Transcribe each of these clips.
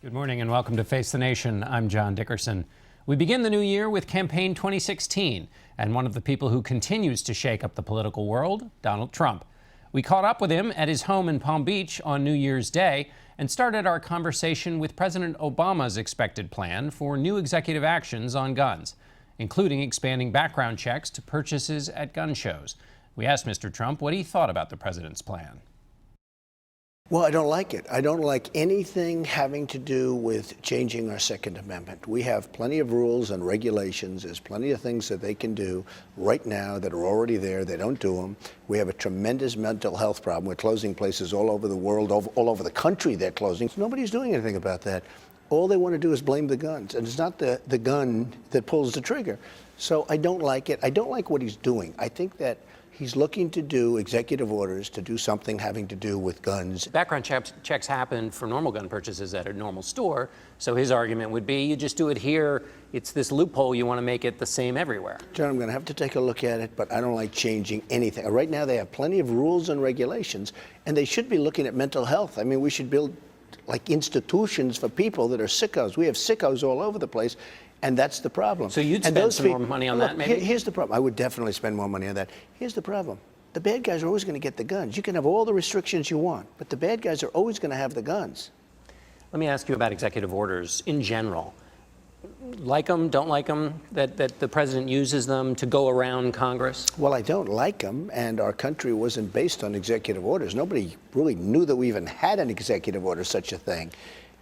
Good morning and welcome to Face the Nation. I'm John Dickerson. We begin the new year with Campaign 2016, and one of the people who continues to shake up the political world, Donald Trump. We caught up with him at his home in Palm Beach on New Year's Day and started our conversation with President Obama's expected plan for new executive actions on guns, including expanding background checks to purchases at gun shows. We asked Mr. Trump what he thought about the president's plan. Well, I don't like it. I don't like anything having to do with changing our Second Amendment. We have plenty of rules and regulations. There's plenty of things that they can do right now that are already there. They don't do them. We have a tremendous mental health problem. We're closing places all over the world, all over the country they're closing. Nobody's doing anything about that. All they want to do is blame the guns, and it's not the gun that pulls the trigger. So I don't like it. I don't like what he's doing. I think that he's looking to do executive orders to do something having to do with guns. Background checks happen for normal gun purchases at a normal store, so his argument would be you just do it here. It's this loophole. You want to make it the same everywhere. John, I'm going to have to take a look at it, but I don't like changing anything. Right now they have plenty of rules and regulations, and they should be looking at mental health. I mean, we should build like institutions for people that are sickos. We have sickos all over the place. And that's the problem. So you'd spend some more money on that, maybe? Here's the problem. I would definitely spend more money on that. Here's the problem. The bad guys are always going to get the guns. You can have all the restrictions you want, but the bad guys are always going to have the guns. Let me ask you about executive orders in general. Like them, don't like them, that the president uses them to go around Congress? Well, I don't like them, and our country wasn't based on executive orders. Nobody really knew that we even had an executive order, such a thing.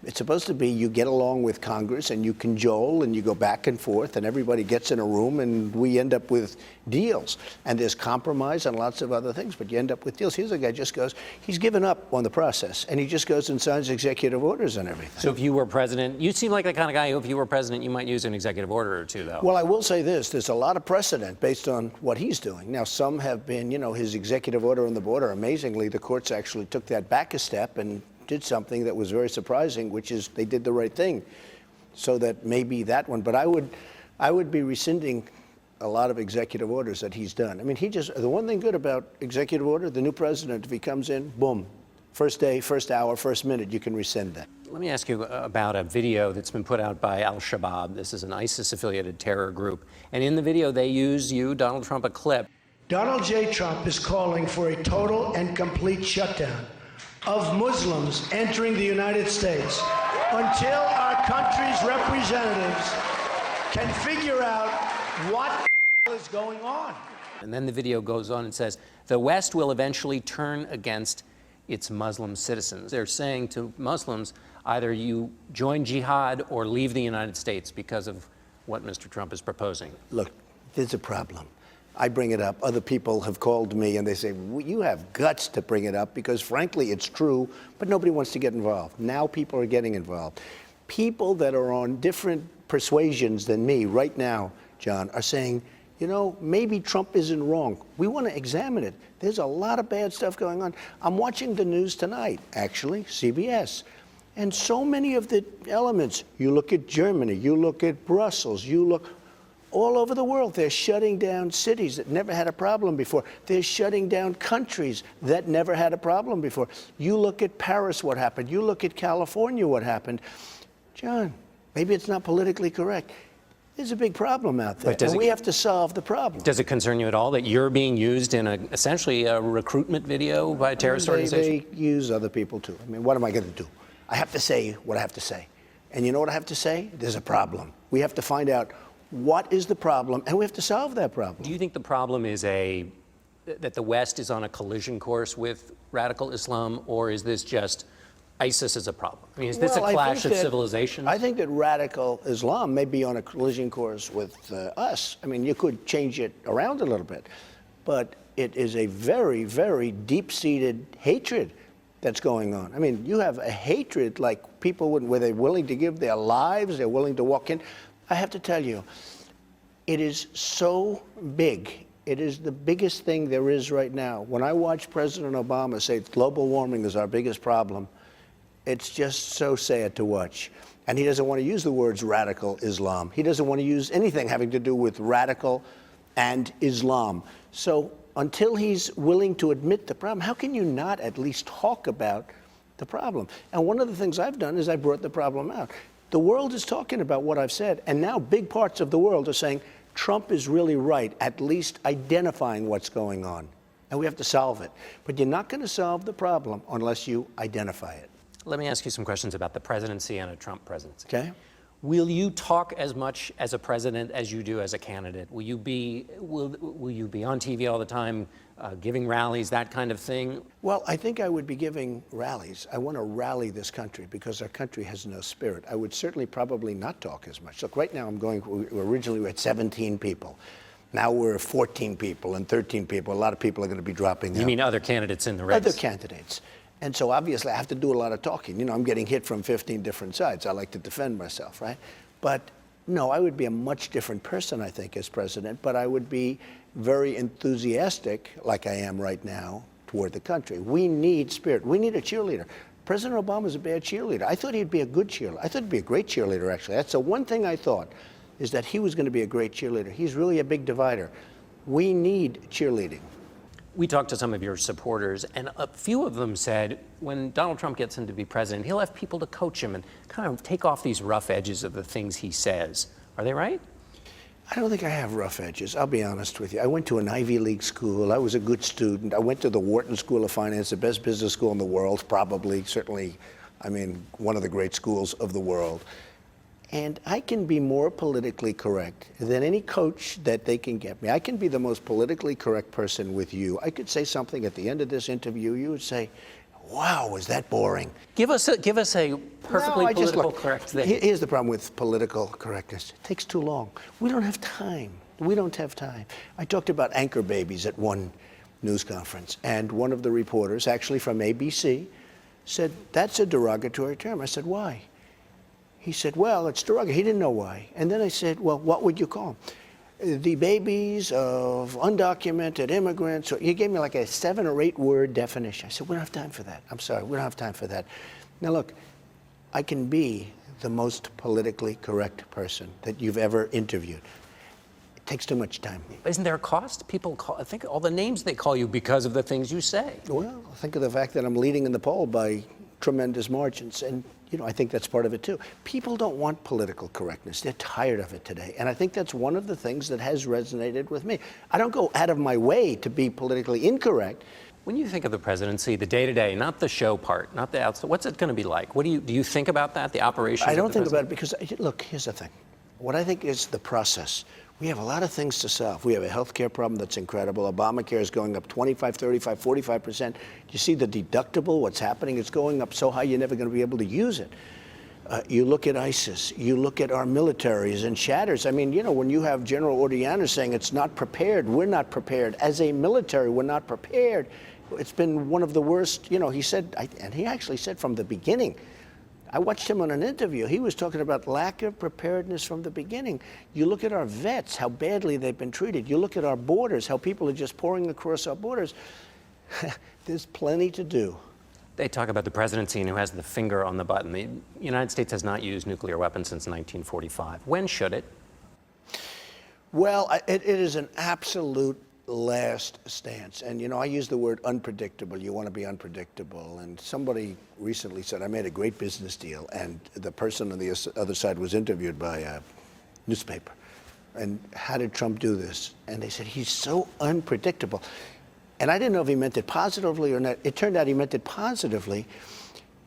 It's supposed to be you get along with Congress and you cajole and you go back and forth and everybody gets in a room and we end up with deals. And there's compromise and lots of other things, but you end up with deals. Here's a guy just goes, he's given up on the process and he just goes and signs executive orders and everything. So if you were president, you seem like the kind of guy who, if you were president, you might use an executive order or two, though. Well, I will say this. There's a lot of precedent based on what he's doing. Now, some have been, his executive order on the border. Amazingly, the courts actually took that back a step and did something that was very surprising, which is they did the right thing. So that maybe that one, but I would be rescinding a lot of executive orders that he's done. I mean, the one thing good about executive order, the new president, if he comes in, boom, first day, first hour, first minute, you can rescind that. Let me ask you about a video that's been put out by Al-Shabaab. This is an ISIS-affiliated terror group. And in the video, they use you, Donald Trump, a clip. Donald J. Trump is calling for a total and complete shutdown of Muslims entering the United States until our country's representatives can figure out what is going on. And then the video goes on and says, the West will eventually turn against its Muslim citizens. They're saying to Muslims, either you join jihad or leave the United States because of what Mr. Trump is proposing. Look, there's a problem. I bring it up. Other people have called me and they say, well, you have guts to bring it up because, frankly, it's true, but nobody wants to get involved. Now people are getting involved. People that are on different persuasions than me right now, John, are saying, maybe Trump isn't wrong. We want to examine it. There's a lot of bad stuff going on. I'm watching the news tonight, actually, CBS. And so many of the elements, you look at Germany, you look at Brussels, you look all over the world, they're shutting down cities that never had a problem before. They're shutting down countries that never had a problem before. You look at Paris, what happened. You look at California, what happened. John, maybe it's not politically correct. There's a big problem out there, and we have to solve the problem. Does it concern you at all that you're being used in essentially a recruitment video by a terrorist organization? They use other people, too. I mean, what am I going to do? I have to say what I have to say. And you know what I have to say? There's a problem. We have to find out what is the problem, and we have to solve that problem. Do you think the problem is that the West is on a collision course with radical Islam, or is this just ISIS is a problem? I mean, is this a clash of civilizations? I think that radical Islam may be on a collision course with us. I mean, you could change it around a little bit, but it is a very, very deep-seated hatred that's going on. I mean, you have a hatred like people where they're willing to give their lives, they're willing to walk in. I have to tell you, it is so big. It is the biggest thing there is right now. When I watch President Obama say global warming is our biggest problem, it's just so sad to watch. And he doesn't want to use the words radical Islam. He doesn't want to use anything having to do with radical and Islam. So until he's willing to admit the problem, how can you not at least talk about the problem. And one of the things I've done is I brought the problem out. The world is talking about what I've said, and now big parts of the world are saying Trump is really right, at least identifying what's going on. And we have to solve it. But you're not going to solve the problem unless you identify it. Let me ask you some questions about the presidency and a Trump presidency. Okay? Will you talk as much as a president as you do as a candidate? Will you be on TV all the time, giving rallies, that kind of thing? Well, I think I would be giving rallies. I want to rally this country because our country has no spirit. I would certainly probably not talk as much. Look, right now originally we had 17 people. Now we're 14 people and 13 people. A lot of people are going to be dropping out. You mean other candidates in the race? Other candidates. And so obviously I have to do a lot of talking. You know, I'm getting hit from 15 different sides. I like to defend myself, right? But no, I would be a much different person, I think, as president, but I would be very enthusiastic, like I am right now, toward the country. We need spirit. We need a cheerleader. President Obama's a bad cheerleader. I thought he'd be a good cheerleader. I thought he'd be a great cheerleader, actually. That's the one thing I thought, is that he was going to be a great cheerleader. He's really a big divider. We need cheerleading. We talked to some of your supporters, and a few of them said when Donald Trump gets in to be president, he'll have people to coach him and kind of take off these rough edges of the things he says. Are they right? I don't think I have rough edges. I'll be honest with you. I went to an Ivy League school. I was a good student. I went to the Wharton School of Finance, the best business school in the world, probably, certainly, I mean, one of the great schools of the world. And I can be more politically correct than any coach that they can get me. I can be the most politically correct person with you. I could say something at the end of this interview. You would say, wow, was that boring? Give us a perfectly political correct thing. Here's the problem with political correctness. It takes too long. We don't have time. We don't have time. I talked about anchor babies at one news conference, and one of the reporters, actually from ABC, said, that's a derogatory term. I said, why? He said, well, it's derogatory. He didn't know why. And then I said, well, what would you call them? The babies of undocumented immigrants. He gave me like a 7 or 8 word definition. I said, we don't have time for that. I'm sorry, we don't have time for that. Now look, I can be the most politically correct person that you've ever interviewed. It takes too much time. Isn't there a cost? People I think all the names they call you because of the things you say. Well, think of the fact that I'm leading in the poll by tremendous margins. And, you know, I think that's part of it too. People don't want political correctness. They're tired of it today. And I think that's one of the things that has resonated with me. I don't go out of my way to be politically incorrect. When you think of the presidency, the day-to-day, not the show part, not the outside, what's it going to be like? What do you think about that, the operation? I don't think about it because, look, here's the thing. What I think is the process. We have a lot of things to solve. We have a healthcare problem that's incredible. Obamacare is going up 25, 35, 45%. You see the deductible, what's happening? It's going up so high you're never going to be able to use it. You look at ISIS. You look at our militaries and shatters. I mean, you know, when you have General Orellana saying it's not prepared, we're not prepared. As a military, we're not prepared. It's been one of the worst, you know, he said, and he actually said from the beginning, I watched him on an interview. He was talking about lack of preparedness from the beginning. You look at our vets, how badly they've been treated. You look at our borders, how people are just pouring across our borders. There's plenty to do. They talk about the presidency and who has the finger on the button. The United States has not used nuclear weapons since 1945. When should it? Well, it is an absolute last stance. And, you know, I use the word unpredictable. You want to be unpredictable. And somebody recently said, I made a great business deal. And the person on the other side was interviewed by a newspaper. And how did Trump do this? And they said, he's so unpredictable. And I didn't know if he meant it positively or not. It turned out he meant it positively.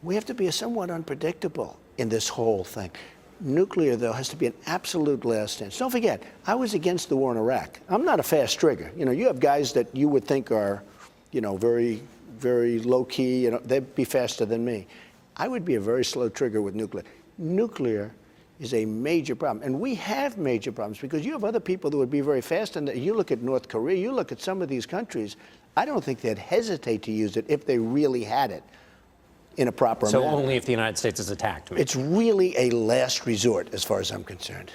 We have to be somewhat unpredictable in this whole thing. Nuclear, though, has to be an absolute last stance. Don't forget, I was against the war in Iraq. I'm not a fast trigger. You know, you have guys that you would think are, you know, very, very low-key. You know, they'd be faster than me. I would be a very slow trigger with nuclear. Nuclear is a major problem. And we have major problems because you have other people that would be very fast. And you look at North Korea, you look at some of these countries, I don't think they'd hesitate to use it if they really had it in a proper manner. So only if the United States is attacked? It's really a last resort, as far as I'm concerned.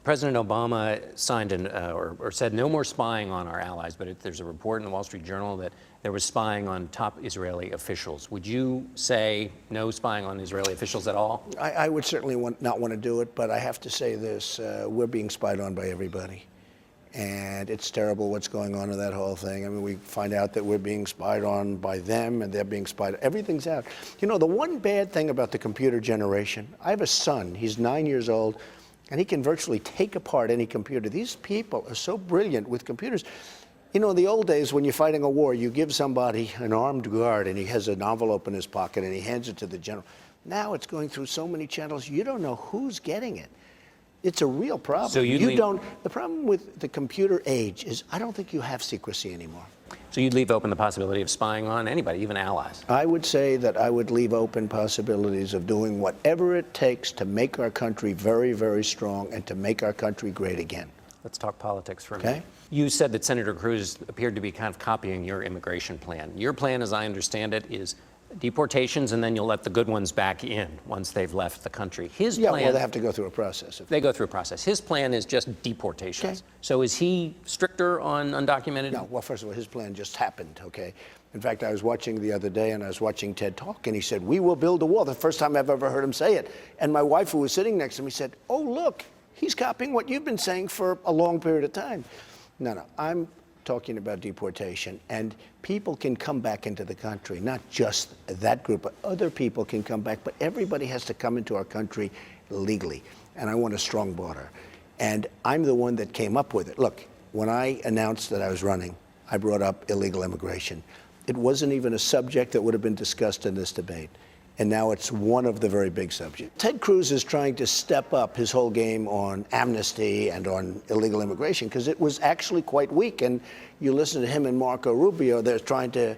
President Obama signed or said no more spying on our allies, but there's a report in the Wall Street Journal that there was spying on top Israeli officials. Would you say no spying on Israeli officials at all? I would certainly not want to do it, but I have to say this. We're being spied on by everybody. And it's terrible what's going on in that whole thing. I mean, we find out that we're being spied on by them and they're being spied. Everything's out. You know, the one bad thing about the computer generation, I have a son, he's 9 years old, and he can virtually take apart any computer. These people are so brilliant with computers. You know, in the old days, when you're fighting a war, you give somebody an armed guard and he has an envelope in his pocket and he hands it to the general. Now it's going through so many channels, you don't know who's getting it. It's a real problem. So the problem with the computer age is I don't think you have secrecy anymore. So you'd leave open the possibility of spying on anybody, even allies? I would say that I would leave open possibilities of doing whatever it takes to make our country very, very strong and to make our country great again. Let's talk politics for a Okay. minute. You said that Senator Cruz appeared to be kind of copying your immigration plan. Your plan, as I understand it, is deportations, and then you'll let the good ones back in once they've left the country. His plan, well, they have to go through a process. They go through a process. His plan is just deportations. Okay. So is he stricter on undocumented? No, well, first of all, his plan just happened, okay? In fact, I was watching the other day, and I was watching TED Talk, and he said, "We will build a wall." The first time I've ever heard him say it. And my wife, who was sitting next to me, said, "Oh, look, he's copying what you've been saying for a long period of time." No, I'm talking about deportation, and people can come back into the country, not just that group, but other people can come back, but everybody has to come into our country legally, and I want a strong border. And I'm the one that came up with it. Look, when I announced that I was running, I brought up illegal immigration. It wasn't even a subject that would have been discussed in this debate. And now it's one of the very big subjects. Ted Cruz is trying to step up his whole game on amnesty and on illegal immigration because it was actually quite weak. And you listen to him and Marco Rubio, they're trying to,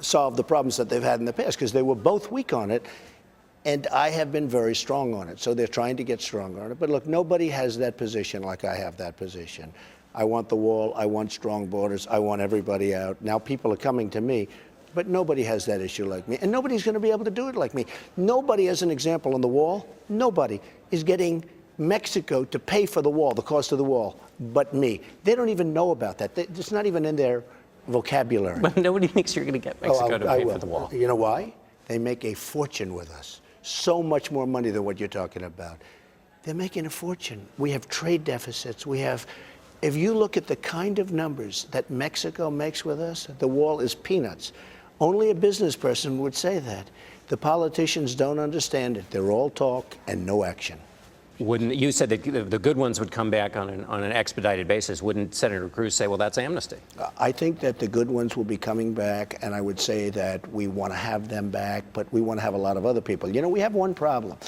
solve the problems that they've had in the past because they were both weak on it. And I have been very strong on it. So they're trying to get stronger on it. But look, nobody has that position like I have that position. I want the wall. I want strong borders. I want everybody out. Now people are coming to me. But nobody has that issue like me, and nobody's going to be able to do it like me. Nobody, as an example on the wall, nobody is getting Mexico to pay for the wall, the cost of the wall, but me. They don't even know about that. It's not even in their vocabulary. But nobody thinks you're going to get Mexico to pay for the wall. You know why? They make a fortune with us. So much more money than what you're talking about. They're making a fortune. We have trade deficits. If you look at the kind of numbers that Mexico makes with us, the wall is peanuts. Only a business person would say that. The politicians don't understand it. They're all talk and no action. You said that the good ones would come back on an expedited basis. Wouldn't Senator Cruz say, well, that's amnesty? I think that the good ones will be coming back, and I would say that we want to have them back, but we want to have a lot of other people. We have one problem.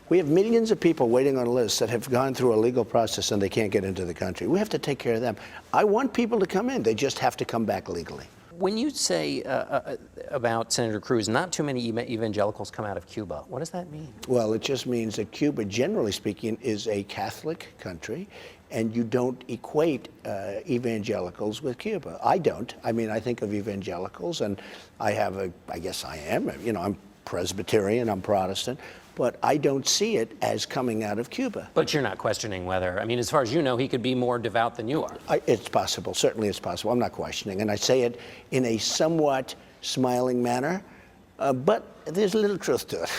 We have millions of people waiting on lists that have gone through a legal process and they can't get into the country. We have to take care of them. I want people to come in. They just have to come back legally. When you say about Senator Cruz, not too many evangelicals come out of Cuba, what does that mean? Well, it just means that Cuba, generally speaking, is a Catholic country, and you don't equate evangelicals with Cuba. I don't. I mean, I think of evangelicals, and I guess I am, I'm Presbyterian, I'm Protestant, but I don't see it as coming out of Cuba. But you're not questioning whether, as far as you know, he could be more devout than you are. It's possible. Certainly it's possible. I'm not questioning. And I say it in a somewhat smiling manner, but there's a little truth to it.